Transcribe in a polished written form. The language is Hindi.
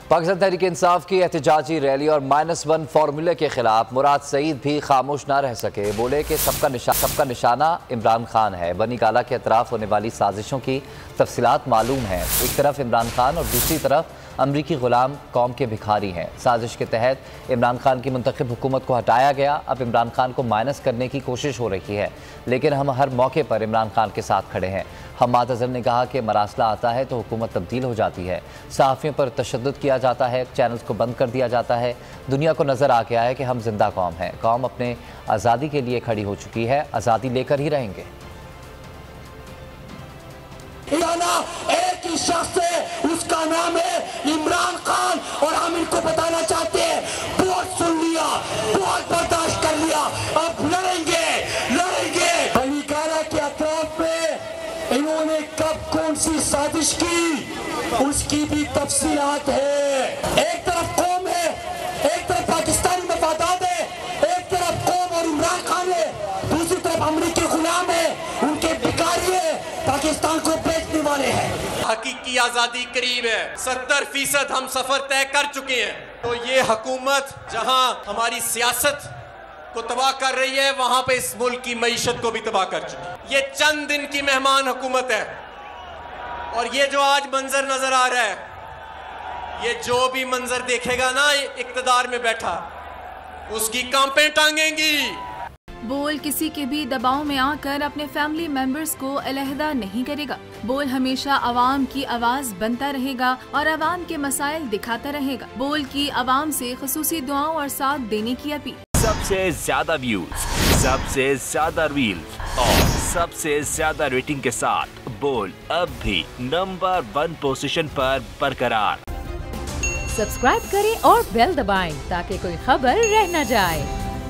पाकिस्तान तहरीक इंसाफ की एहतजाजी रैली और -1 फार्मूले के खिलाफ मुराद सईद भी खामोश न रह सके। बोले कि सबका निशाना इमरान खान है। बनी गाला के अतराफ होने वाली साजिशों की तफसीलात मालूम है। एक तरफ इमरान खान और दूसरी तरफ अमरीकी गुलाम कौम के भिखारी हैं। साजिश के तहत इमरान खान की मुंतखब हुकूमत को हटाया गया। अब इमरान खान को माइनस करने की कोशिश हो रही है, लेकिन हम हर मौके पर इमरान खान के साथ खड़े हैं। हम्माद अज़हर ने कहा कि मरासला आता है तो हुकूमत तब्दील हो जाती है। सहाफ़ियों पर तशद्दुद किया जाता है, चैनल्स को बंद कर दिया जाता है। दुनिया को नज़र आ गया है कि हम जिंदा कौम हैं। कौम अपने आज़ादी के लिए खड़ी हो चुकी है, आज़ादी लेकर ही रहेंगे। एक ही शख्स है, उसका नाम है इमरान खान, और हम इनको बताना चाहते हैं बहुत सुन लिया, बहुत बर्दाश्त कर लिया, अब लड़ेंगे लड़ेंगे। बनी गाला के अतराफ में इन्होंने कब कौन सी साजिश की, उसकी भी तफसीलात है। एक तरफ कौम है, एक तरफ पाकिस्तानी मफादात है, एक तरफ कौम और इमरान खान है, दूसरी तरफ अमरीकी गुलाम है, उनके भिखारी है, पाकिस्तान को बेचने वाले हैं। हकीकी आजादी करीब है, 70% हम सफर तय कर चुके हैं। तो ये हुकूमत जहां हमारी सियासत को तबाह कर रही है, वहां पे इस मुल्क की मईशत को भी तबाह कर चुकी है। ये चंद दिन की मेहमान हुकूमत है, और ये जो आज मंजर नजर आ रहा है, ये जो भी मंजर देखेगा ना इक्तदार में बैठा, उसकी कांपें टांगेंगी। बोल किसी के भी दबाव में आकर अपने फैमिली मेंबर्स को अलहदा नहीं करेगा। बोल हमेशा आवाम की आवाज बनता रहेगा और आवाम के मसाइल दिखाता रहेगा। बोल की आवाम से खुसूसी दुआओं और साथ देने की अपील। सबसे ज्यादा व्यूज, सबसे ज्यादा रील्स और सबसे ज्यादा रेटिंग के साथ बोल अब भी नंबर 1 पोजीशन पर बरकरार। सब्सक्राइब करें और बेल दबाएं ताकि कोई खबर रह न जाए।